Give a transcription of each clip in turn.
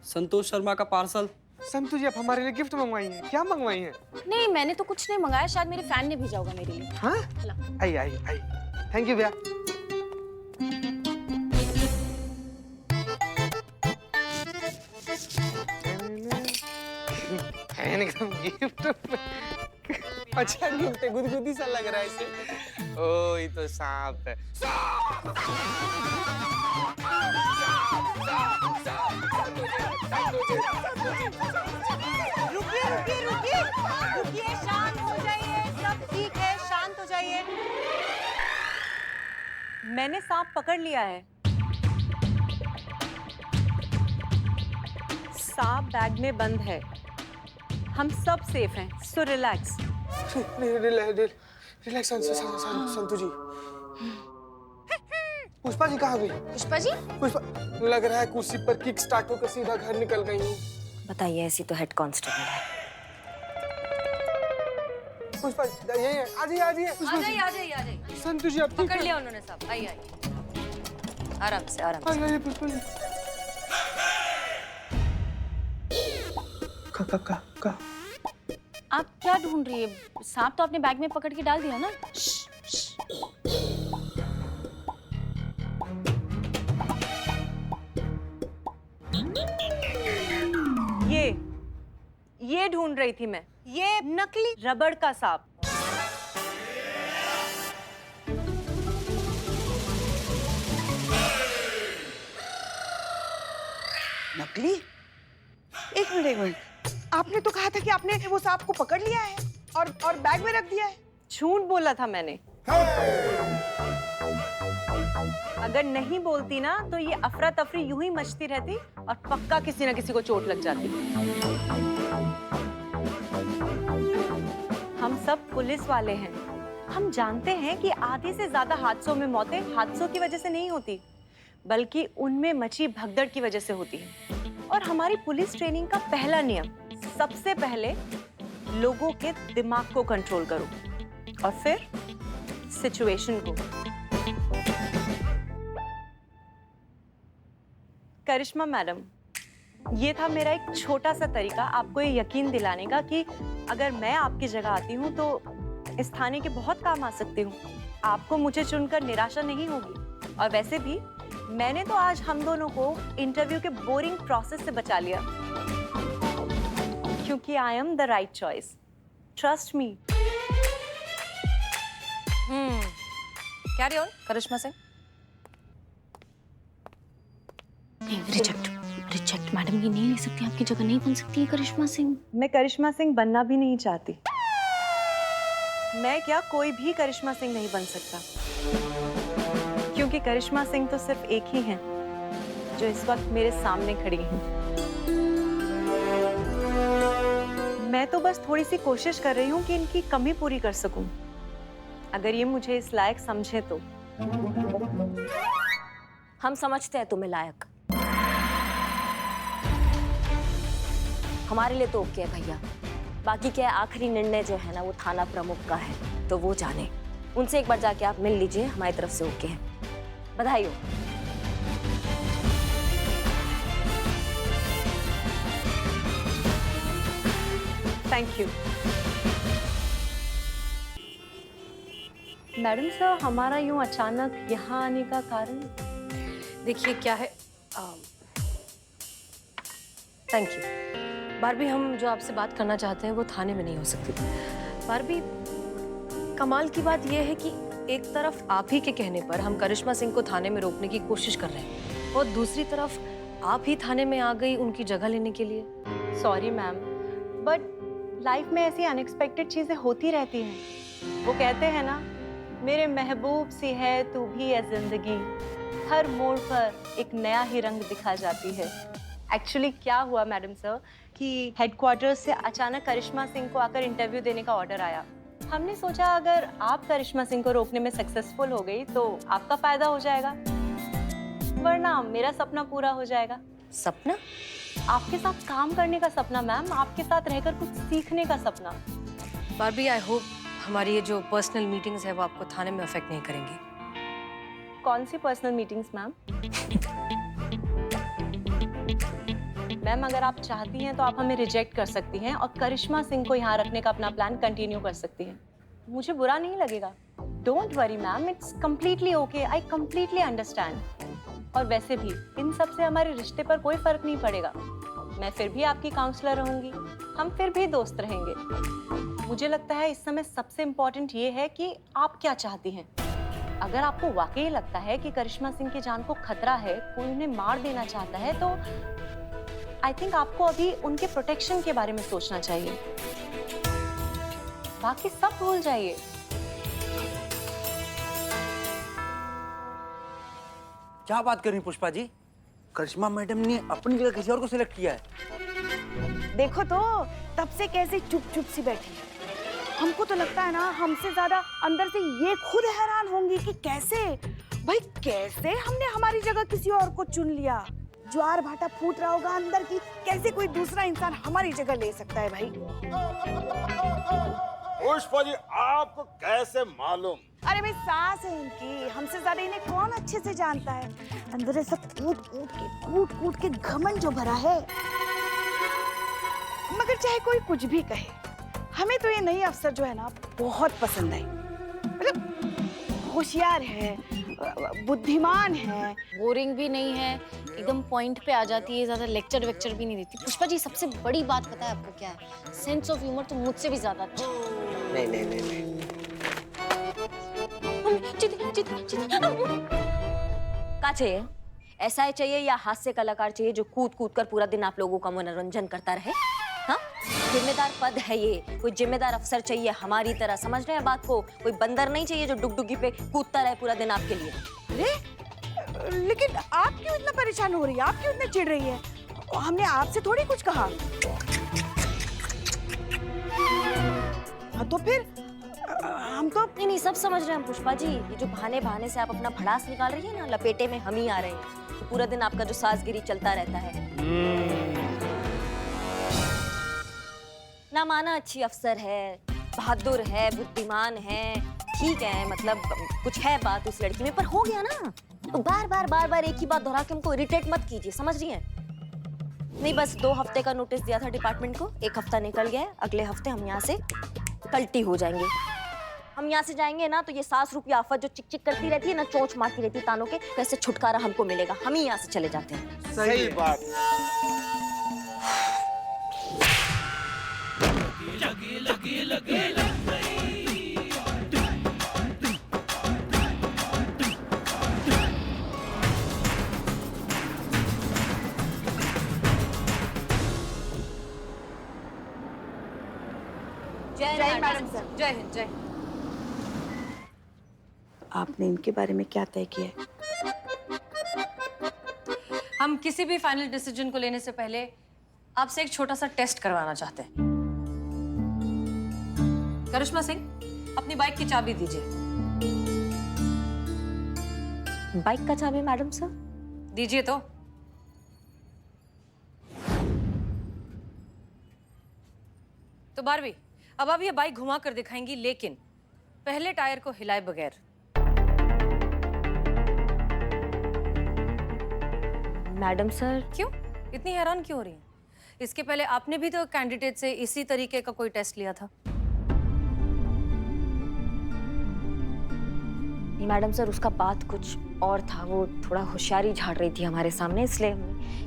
संतोष शर्मा का पार्सल। संतु जी, आप हमारे लिए गिफ्ट मंगवाई हैं? क्या मंगवाई हैं? नहीं, मैंने तो कुछ नहीं मंगाया, शायद मेरे फैन ने भेजा होगा मेरे लिए। हाँ? ला। आई आई आई, थैंक यू भैया। गिफ्ट अच्छा गिफ्ट है, गुदगुदी सा लग रहा है इसे। ओ ये तो सांप है। रुकिए रुकिए रुकिए रुकिए, शांत हो जाइए, सब ठीक है, शांत हो जाइए। मैंने सांप पकड़ लिया है। सांप बैग में बंद है, हम सब सेफ हैं, सो रिलैक्स। रिलैक्स संतु जी। पुष्पा जी कहाँ गई? पुष्पा जी? पुष्पा, लग रहा है कुर्सी पर किक स्टार्ट होकर सीधा घर निकल गई हूँ। बताइए, ऐसी तो हेड कांस्टेबल है। पुष्पा यही है, आ जाइए आ जाइए। आ जाइए आ जाइए आ जाइए। संतु जी आप ठीक पकड़ हैं? लिया उन्होंने सब। आइए आइए, आराम से आराम आ से। जाइए पुष्पा जी। का आप क्या ढूंढ रही है? सांप तो आपने बैग में पकड़ के डाल दिया ना। ये ढूंढ रही थी मैं, ये नकली रबड़ का सांप। नकली? एक मिनट, आपने तो कहा था कि आपने वो सांप को पकड़ लिया है और बैग में रख दिया है। झूठ बोला था मैंने। अगर नहीं बोलती ना तो ये अफरा तफरी यूं ही मचती रहती और पक्का किसी ना किसी को चोट लग जाती। हम सब पुलिस वाले हैं, हम जानते हैं कि आधे से ज्यादा हादसों में मौतें हादसों की वजह से नहीं होती, बल्कि उनमें मची भगदड़ की वजह से होती है। और हमारी पुलिस ट्रेनिंग का पहला नियम, सबसे पहले लोगों के दिमाग को कंट्रोल करो और फिर सिचुएशन को। करिश्मा मैडम, ये था मेरा एक छोटा सा तरीका आपको ये यकीन दिलाने का कि अगर मैं आपकी जगह आती हूँ तो इस थाने के बहुत काम आ सकती हूँ। आपको मुझे चुनकर निराशा नहीं होगी। और वैसे भी मैंने तो आज हम दोनों को इंटरव्यू के बोरिंग प्रोसेस से बचा लिया, क्योंकि I am the right choice. Trust me. Carry on Karishma Singh. नहीं, रिजेक्ट मैडम, ये नहीं ले सकती, आपकी जगह नहीं बन सकती है करिश्मा सिंह। मैं करिश्मा सिंह बनना भी नहीं चाहती। मैं क्या, कोई भी करिश्मा सिंह नहीं बन सकता, क्योंकि करिश्मा सिंह तो सिर्फ एक ही हैं जो इस वक्त मेरे सामने खड़ी हैं। मैं तो बस थोड़ी सी कोशिश कर रही हूँ कि इनकी कमी पूरी कर सकूं। अगर ये मुझे इस लायक समझे तो। हम समझते हैं तुम्हें लायक। हमारे लिए तो ओके है भैया। बाकी क्या है, आखिरी निर्णय जो है ना वो थाना प्रमुख का है, तो वो जाने। उनसे एक बार जाके आप मिल लीजिए, हमारी तरफ से ओके है। बधाई हो। Thank you madam. सर, हमारा यूं अचानक यहाँ आने का कारण? देखिए क्या है, थैंक यू बारबी, हम जो आपसे बात करना चाहते हैं वो थाने में नहीं हो सकती। बारबी, कमाल की बात यह है कि एक तरफ आप ही के कहने पर हम करिश्मा सिंह को थाने में रोकने की कोशिश कर रहे हैं और दूसरी तरफ आप ही थाने में आ गई उनकी जगह लेने के लिए। सॉरी मैम, बट लाइफ में ऐसी अनएक्सपेक्टेड चीजें होती रहती हैं। वो कहते हैं ना, मेरे महबूब सी है तू भी है जिंदगी, हर मोड़ पर एक नया ही रंग दिखा जाती है। एक्चुअली क्या हुआ मैडम सर कि हेडक्वार्टर से अचानक करिश्मा सिंह को आकर इंटरव्यू देने का ऑर्डर आया। हमने सोचा अगर आप करिश्मा सिंह को रोकने में सक्सेसफुल हो गई तो आपका फायदा हो जाएगा, वरना मेरा सपना पूरा हो जाएगा। सपना? आपके साथ काम करने का सपना मैम, आपके साथ रहकर कुछ सीखने का सपना। बारबी, आई होप हमारी ये जो पर्सनल मीटिंग्स है वो आपको थाने में अफेक्ट नहीं करेंगी। कौन सी पर्सनल मीटिंग्स मैम? मैम अगर आप चाहती हैं तो आप हमें रिजेक्ट कर सकती हैं और करिश्मा सिंह को यहाँ रखने का अपना प्लान कंटिन्यू कर सकती हैं। मुझे बुरा नहीं लगेगा। Don't worry ma'am, it's completely okay, I completely understand. और वैसे भी इन सब से हमारे रिश्ते पर कोई फर्क नहीं पड़ेगा। मैं फिर भी आपकी काउंसलर रहूंगी, हम फिर भी दोस्त रहेंगे। मुझे लगता है इस समय सबसे इम्पोर्टेंट ये है कि आप क्या चाहती हैं। अगर आपको वाकई लगता है कि करिश्मा सिंह की जान को खतरा है, कोई उन्हें मार देना चाहता है, तो आई थिंक आपको अभी उनके प्रोटेक्शन के बारे में सोचना चाहिए। बाकी सब भूल जाइए। क्या बात कर रही हैं पुष्पा जी? करिश्मा मैडम ने अपनी जगह किसी और को सिलेक्ट किया है। देखो तो तब से कैसे चुप चुप सी बैठी है। हमको तो लगता है ना हमसे ज्यादा अंदर से ये खुद हैरान होंगी कि कैसे भाई कैसे हमने हमारी जगह किसी और को चुन लिया। ज्वार भाटा फूट रहा होगा अंदर की, कैसे कोई दूसरा इंसान हमारी जगह ले सकता है भाई। पुष्पा जी आपको कैसे मालूम? अरे भाई सास है इनकी, हमसे ज्यादा इन्हें कौन अच्छे से जानता है। अंदर ऐसा कूट कूट के घमंड जो भरा है। मगर चाहे कोई कुछ भी कहे, हमें तो ये नई अफसर जो है ना बहुत पसंद आई। मतलब होशियार है, बुद्धिमान है, बोरिंग भी नहीं है, एकदम पॉइंट पे आ जाती है, ज्यादा लेक्चर वेक्चर भी नहीं देती। पुष्पा जी सबसे बड़ी बात पता है आपको क्या है? सेंस ऑफ ह्यूमर तो मुझसे भी ज्यादा अच्छा। नहीं नहीं नहीं नहीं क्या चाहिए? ऐसा ही चाहिए या हास्य कलाकार चाहिए जो कूद कूद कर पूरा दिन आप लोगों का मनोरंजन करता रहे? हाँ, जिम्मेदार पद है ये, कोई जिम्मेदार अफसर चाहिए हमारी तरह, समझ रहे हैं बात को? कोई बंदर नहीं चाहिए जो डुगडुगी पे कूदता रहे पूरा दिन आपके लिए। अरे लेकिन आप क्यों इतना परेशान हो रही है? आप क्यों इतना चिढ़ रही है? हमने आपसे थोड़ी कुछ कहा। हाँ तो फिर हम तो नहीं सब समझ रहे हैं पुष्पा जी। ये जो बहाने बहाने से आप अपना भड़ास निकाल रही है ना, लपेटे में हम ही आ रहे हैं। तो पूरा दिन आपका जो सासगिरी चलता रहता है। ना माना अच्छी अफसर है, बहादुर है, बुद्धिमान है, ठीक है, मतलब कुछ है बात उस लड़की में, पर हो गया ना। तो बार बार एक ही बात दोहरा के हमको इरिटेट मत कीजिए, समझ रही हैं? नहीं बस 2 हफ्ते का नोटिस दिया था डिपार्टमेंट को, 1 हफ्ता निकल गया है। अगले हफ्ते हम यहाँ से कल्टी हो जाएंगे। हम यहाँ से जाएंगे ना तो ये सास रूपी आफत जो चिक चिक करती रहती है ना, चोंच मारती रहती है तानों के, कैसे छुटकारा हमको मिलेगा? हम ही यहाँ से चले जाते हैं। सही बात। जय मैडम सर। जय हिंद। जय। आपने इनके बारे में क्या तय किया है? हम किसी भी फाइनल डिसीजन को लेने से पहले आपसे एक छोटा सा टेस्ट करवाना चाहते हैं। करिश्मा सिंह, अपनी बाइक की चाबी दीजिए। बाइक का चाबी मैडम सर? दीजिए तो। तो बारहवीं, अब आप ये बाइक घुमा कर दिखाएंगी, लेकिन पहले टायर को हिलाए बगैर। मैडम सर क्यों इतनी हैरान क्यों हो रही हैं? इसके पहले आपने भी तो कैंडिडेट से इसी तरीके का कोई टेस्ट लिया था। नहीं मैडम सर, उसका बात कुछ और था। वो थोड़ा होशियारी झाड़ रही थी हमारे सामने, इसलिए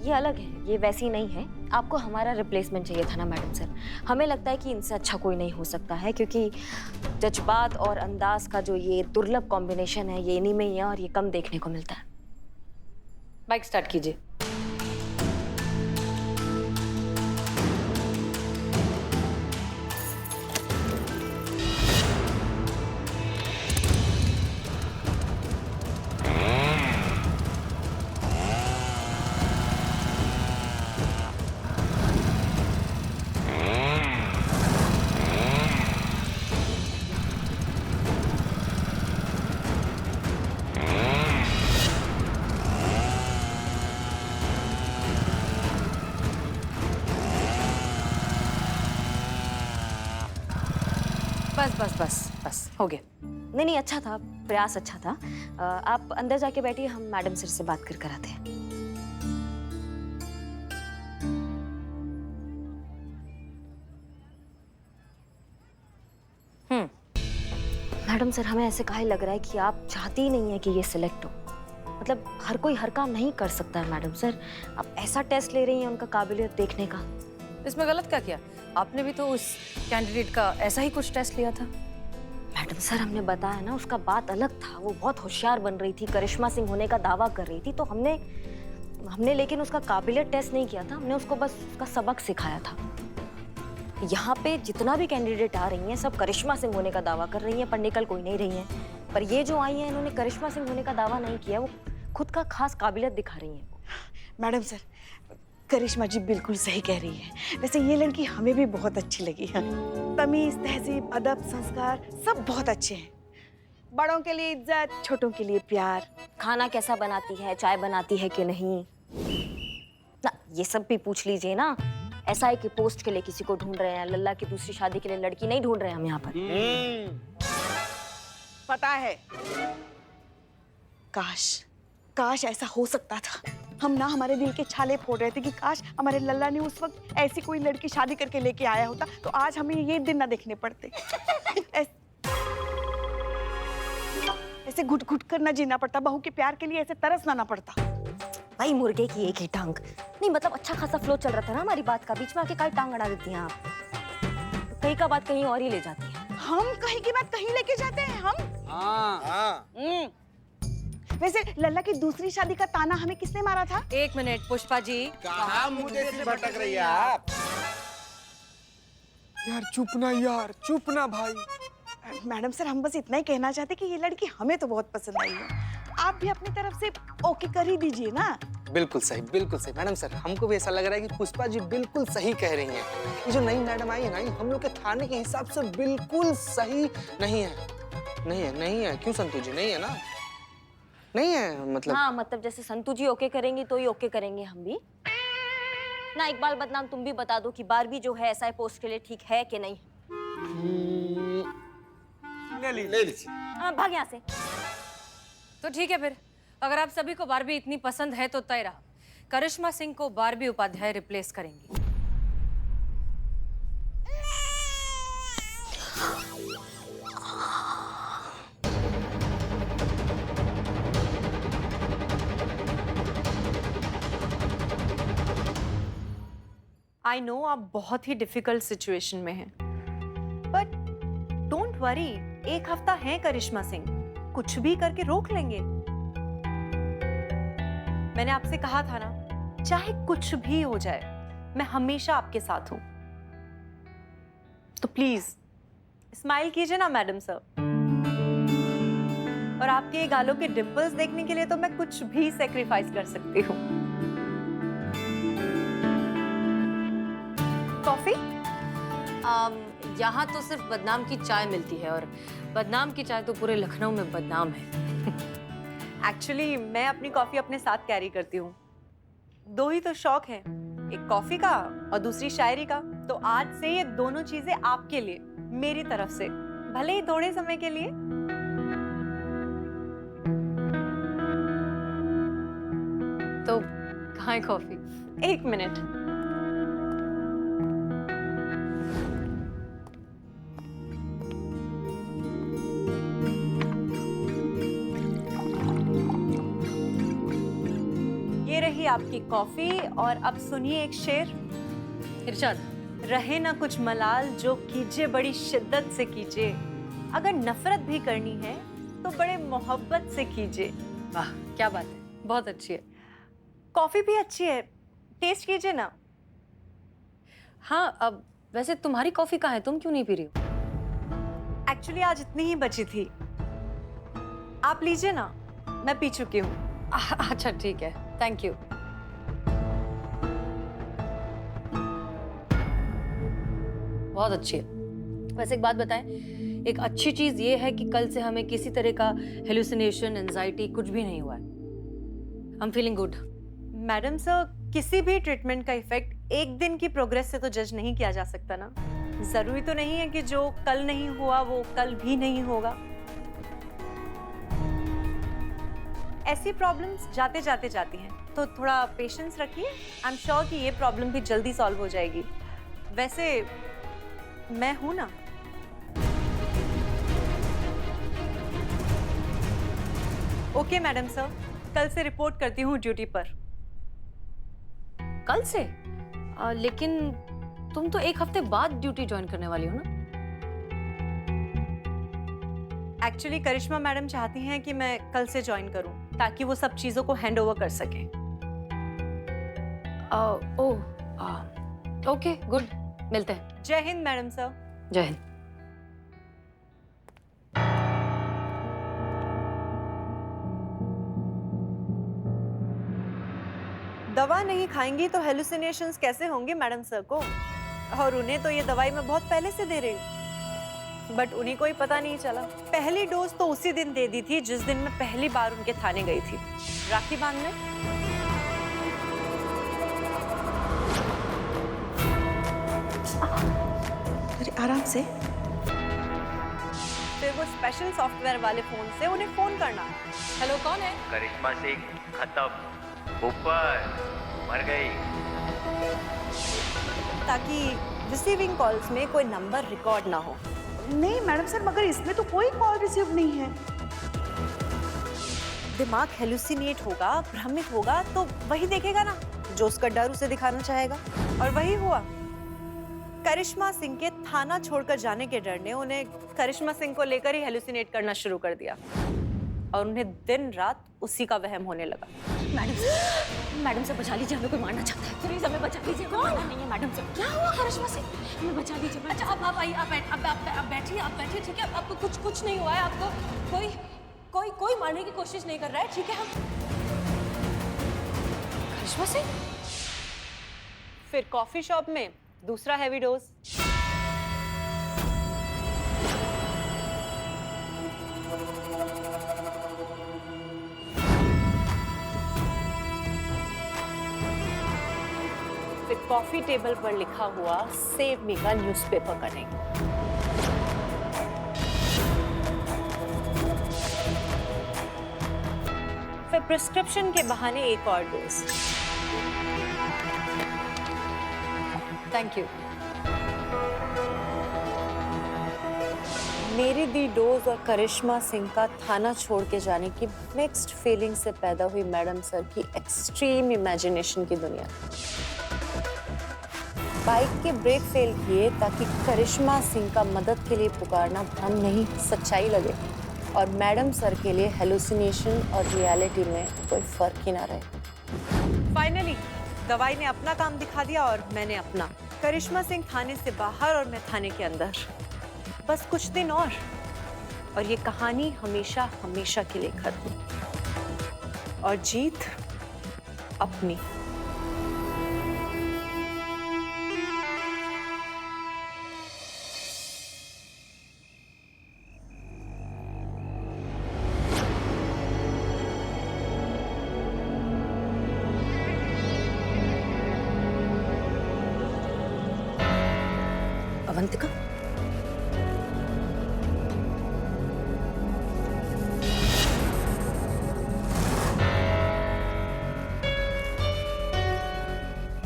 ये अलग है, ये वैसी नहीं है। आपको हमारा रिप्लेसमेंट चाहिए था ना मैडम सर। हमें लगता है कि इनसे अच्छा कोई नहीं हो सकता है, क्योंकि जज्बात और अंदाज का जो ये दुर्लभ कॉम्बिनेशन है, ये इन्हीं में ही है और ये कम देखने को मिलता है। बाइक स्टार्ट कीजिए। बस हो गया। नहीं अच्छा था, प्रयास अच्छा था। आप अंदर जाके बैठिए, हम मैडम सर से बात कर आते हैं। मैडम सर, हमें ऐसे काहे लग रहा है कि आप चाहती ही नहीं है कि ये सिलेक्ट हो। मतलब हर कोई हर काम नहीं कर सकता है मैडम सर। आप ऐसा टेस्ट ले रही हैं उनका काबिलियत देखने का। इसमें गलत क्या किया? आपने भी तो उस कैंडिडेट का ऐसा ही कुछ टेस्ट लिया था। मैडम सर, हमने बताया ना, उसका बात अलग था। वो बहुत होशियार बन रही थी, करिश्मा सिंह होने का दावा कर रही थी, तो हमने लेकिन उसका काबिलियत टेस्ट नहीं किया था। हमने उसको बस उसका सबक सिखाया था। यहाँ पे जितना भी कैंडिडेट आ रही हैं सब करिश्मा सिंह होने का दावा कर रही हैं, पर निकल कोई नहीं रही हैं। पर ये जो आई हैं इन्होंने करिश्मा सिंह होने का दावा नहीं किया, वो खुद का खास काबिलियत दिखा रही हैं। मैडम सर, करिश्मा जी बिल्कुल सही कह रही है। वैसे ये लड़की हमें भी बहुत अच्छी लगी है। तमीज, तहजीब, अदब, संस्कार सब बहुत अच्छे हैं। बड़ों के लिए इज्जत, छोटों के लिए प्यार। खाना कैसा बनाती है, चाय बनाती है कि नहीं, ना ये सब भी पूछ लीजिए ना। SI के पोस्ट के लिए किसी को ढूंढ रहे हैं, लल्ला की दूसरी शादी के लिए लड़की नहीं ढूंढ रहे हैं हम यहाँ पर। पता है, काश ऐसा हो सकता था। हम ना हमारे दिल के छाले फोड़ रहे थे कि काश हमारे लल्ला ने उस वक्त ऐसी कोई लड़की शादी करके लेके आया होता, तो आज हमें ये दिन ना देखने पड़ते। ऐसे घुट घुट कर ना जीना पड़ता, बहू के प्यार के लिए ऐसे तरसना ना पड़ता। भाई मुर्गे की एक ही टांग नहीं, मतलब अच्छा खासा फ्लो चल रहा था ना हमारी बात का, बीच में आके काई टांग अड़ा देती हैं आप। कहीं का बात कहीं और ही ले जाती हैं। हम कहीं की बात कहीं लेके जाते हैं हम। हाँ। वैसे लल्ला की दूसरी शादी का ताना हमें किसने मारा था? 1 मिनट पुष्पा जी। कहाँ मुझे से भटक रही है आप? यार चुप ना भाई। मैडम सर, हम बस इतना ही कहना चाहते कि ये लड़की हमें तो बहुत पसंद आई है। आप भी अपनी तरफ से ओके कर ही दीजिए ना। बिल्कुल सही मैडम सर, हमको भी ऐसा लग रहा है कि पुष्पा जी बिल्कुल सही कह रही हैं। ये जो नई मैडम आई है ना, हम लोग के थाने के हिसाब से बिल्कुल सही नहीं है। क्यों संतू जी, नहीं है ना? नहीं है मतलब? हाँ, मतलब जैसे संतू जी ओके करेंगी तो ही ओके करेंगे हम भी ना। इकबाल बदनाम तुम भी बता दो कि बारबी जो है SI पोस्ट के लिए ठीक है कि नहीं। भाग यहाँ से। तो ठीक है फिर, अगर आप सभी को बारबी इतनी पसंद है तो तय रहा, करिश्मा सिंह को बारबी उपाध्याय रिप्लेस करेंगी। आई नो आप बहुत ही डिफिकल्ट सिचुएशन में हैं, बट डोंट वरी, 1 हफ्ता है करिश्मा सिंह, कुछ भी करके रोक लेंगे। मैंने आपसे कहा था ना, चाहे कुछ भी हो जाए, मैं हमेशा आपके साथ हूं। तो प्लीज स्माइल कीजिए ना मैडम सर। और आपके गालों के डिंपल्स देखने के लिए तो मैं कुछ भी सैक्रिफाइस कर सकती हूँ। कॉफी? यहाँ तो सिर्फ बदनाम की चाय मिलती है, और बदनाम की चाय तो पूरे लखनऊ में बदनाम है। एक्चुअली मैं अपनी कॉफी अपने साथ कैरी करती हूँ। 2 ही तो शौक हैं, एक कॉफी का और दूसरी शायरी का। तो आज से ये दोनों चीजें आपके लिए, मेरी तरफ से, भले ही थोड़े समय के लिए। तो कहाँ है कॉफी? 1 मिनट। ये रही आपकी कॉफी, और अब सुनिए एक शेर। इरशाद। रहे ना कुछ मलाल, जो कीजिए बड़ी शिद्दत से कीजिए। अगर नफरत भी करनी है तो बड़े मोहब्बत से कीजिए। वाह, क्या बात है, बहुत अच्छी है। कॉफी भी अच्छी है, टेस्ट कीजिए ना। हाँ, अब वैसे तुम्हारी कॉफी कहाँ है, तुम क्यों नहीं पी रही हो? एक्चुअली आज इतनी ही बची थी, आप लीजिए ना, मैं पी चुकी हूँ। अच्छा ठीक है, थैंक यू। बहुत अच्छी है। वैसे एक बात बताएं, एक अच्छी चीज ये है कि कल से हमें किसी तरह का हेलुसिनेशन, एंजाइटी कुछ भी नहीं हुआ है। I am feeling good. Madam sir, किसी भी ट्रीटमेंट का इफेक्ट एक दिन की प्रोग्रेस से तो जज नहीं किया जा सकता ना। जरूरी तो नहीं है कि जो कल नहीं हुआ वो कल भी नहीं होगा। ऐसी प्रॉब्लम्स जाते जाते जाती हैं, तो थोड़ा पेशेंस रखिए। आई एम श्योर कि ये प्रॉब्लम भी जल्दी सॉल्व हो जाएगी। वैसे मैं हूं ना। ओके मैडम सर, कल से रिपोर्ट करती हूँ ड्यूटी पर। कल से? लेकिन तुम तो एक हफ्ते बाद ड्यूटी ज्वाइन करने वाली हो ना? एक्चुअली करिश्मा मैडम चाहती हैं कि मैं कल से ज्वाइन करूं ताकि वो सब चीजों को हैंड ओवर कर सकें। ओके गुड, मिलते हैं। जय हिंद मैडम सर। जय हिंद। दवा नहीं खाएंगी तो हेलुसिनेशंस कैसे होंगे मैडम सर को? और उन्हें तो ये दवाई मैं बहुत पहले से दे रही हूँ, बट उन्हीं को ही पता नहीं चला। पहली डोज तो उसी दिन दे दी थी जिस दिन मैं पहली बार उनके थाने गई थी, राखी बांधने। अरे आराम से। फिर वो स्पेशल सॉफ्टवेयर वाले फोन से उन्हें फोन करना। हेलो, कौन है? करिश्मा सिंह खत्म, ऊपर मर गई। ताकि रिसीविंग कॉल्स में कोई नंबर रिकॉर्ड ना हो। नहीं मैडम सर, मगर इसमें तो कोई कॉल रिसीव नहीं है। दिमाग हेलुसिनेट होगा, भ्रमित होगा तो वही देखेगा ना जो उसका डर उसे दिखाना चाहेगा, और वही हुआ। करिश्मा सिंह के थाना छोड़कर जाने के डर ने उन्हें करिश्मा सिंह को लेकर ही हेलुसिनेट करना शुरू कर दिया, और उन्हें दिन रात उसी का वहम होने लगा। मैडम से बचा लीजिए, हमें कोई मारना चाहता है। प्लीज हमें बचा लीजिए। कौन नहीं है मैडम से? क्या हुआ करिश्मा से? हमें बचा लीजिए। अच्छा आप आइए, आप बैठिए, ठीक है? आपको कुछ नहीं हुआ है। आपको कोई मारने की कोशिश नहीं कर रहा है, ठीक है? हम करिश्मा से फिर कॉफी शॉप में दूसरा हैवी डोज। फिर कॉफी टेबल पर लिखा हुआ सेव मी का न्यूज़पेपर कटिंग। फिर प्रिस्क्रिप्शन के बहाने एक और डोज। Thank you. मेरी दी डोज और करिश्मा सिंह का थाना छोड़ के जाने की मिक्स्ड फीलिंग से पैदा हुई मैडम सर की एक्सट्रीम इमेजिनेशन की दुनिया। बाइक के ब्रेक फेल किए ताकि करिश्मा सिंह का मदद के लिए पुकारना भ्रम नहीं सच्चाई लगे, और मैडम सर के लिए हेलुसिनेशन और रियलिटी में कोई फर्क ही ना रहे। फाइनली दवाई ने अपना काम दिखा दिया और मैंने अपना। करिश्मा सिंह थाने से बाहर और मैं थाने के अंदर। बस कुछ दिन और ये कहानी हमेशा हमेशा के लिए खत्म, और जीत अपनी। अवंतिका,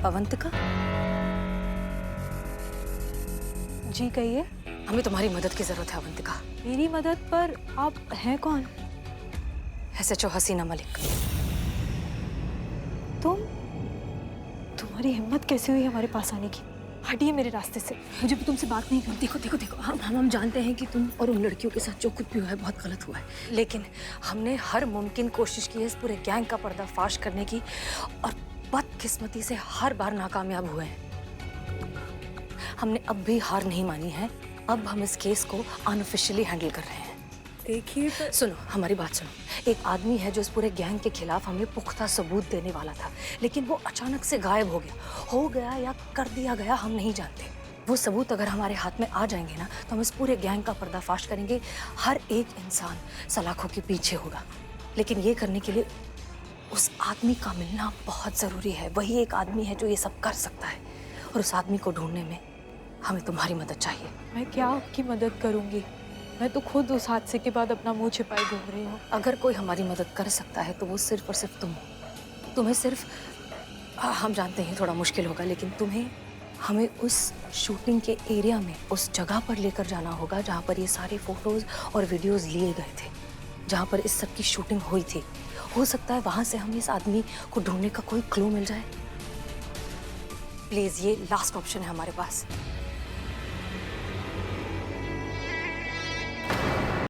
अवंतिका जी कहिए। हमें तुम्हारी मदद की जरूरत है अवंतिका। मेरी मदद? पर आप हैं कौन? SHO हसीना मलिक। तुम्हारी हिम्मत कैसे हुई हमारे पास आने की? हटिए मेरे रास्ते से, मुझे भी तुमसे बात नहीं करनी। देखो हम जानते हैं कि तुम और उन लड़कियों के साथ जो कुछ भी हुआ है बहुत गलत हुआ है, लेकिन हमने हर मुमकिन कोशिश की है इस पूरे गैंग का पर्दाफाश करने की, और बदकिस्मती से हर बार नाकामयाब हुए हैं। हमने अब भी हार नहीं मानी है। अब हम इस केस को अनऑफिशियली हैंडल कर रहे हैं। देखिए सुनो, हमारी बात सुनो। एक आदमी है जो इस पूरे गैंग के खिलाफ हमें पुख्ता सबूत देने वाला था, लेकिन वो अचानक से गायब हो गया या कर दिया गया, हम नहीं जानते। वो सबूत अगर हमारे हाथ में आ जाएंगे ना, तो हम इस पूरे गैंग का पर्दाफाश करेंगे। हर एक इंसान सलाखों के पीछे होगा, लेकिन ये करने के लिए उस आदमी का मिलना बहुत जरूरी है। वही एक आदमी है जो ये सब कर सकता है, और उस आदमी को ढूंढने में हमें तुम्हारी मदद चाहिए। मैं क्या आपकी मदद करूंगी? मैं तो खुद उस हादसे के बाद अपना मुंह छिपाए घूम रही हूँ। अगर कोई हमारी मदद कर सकता है तो वो सिर्फ और सिर्फ तुम हो। तुम्हें सिर्फ हम जानते हैं थोड़ा मुश्किल होगा, लेकिन तुम्हें हमें उस शूटिंग के एरिया में, उस जगह पर लेकर जाना होगा जहाँ पर ये सारे फोटोज और वीडियोस लिए गए थे। जहाँ पर इस सब की शूटिंग हुई थी। हो सकता है वहां से हमें इस आदमी को ढूंढने का कोई क्लू मिल जाए। प्लीज, ये लास्ट ऑप्शन है हमारे पास।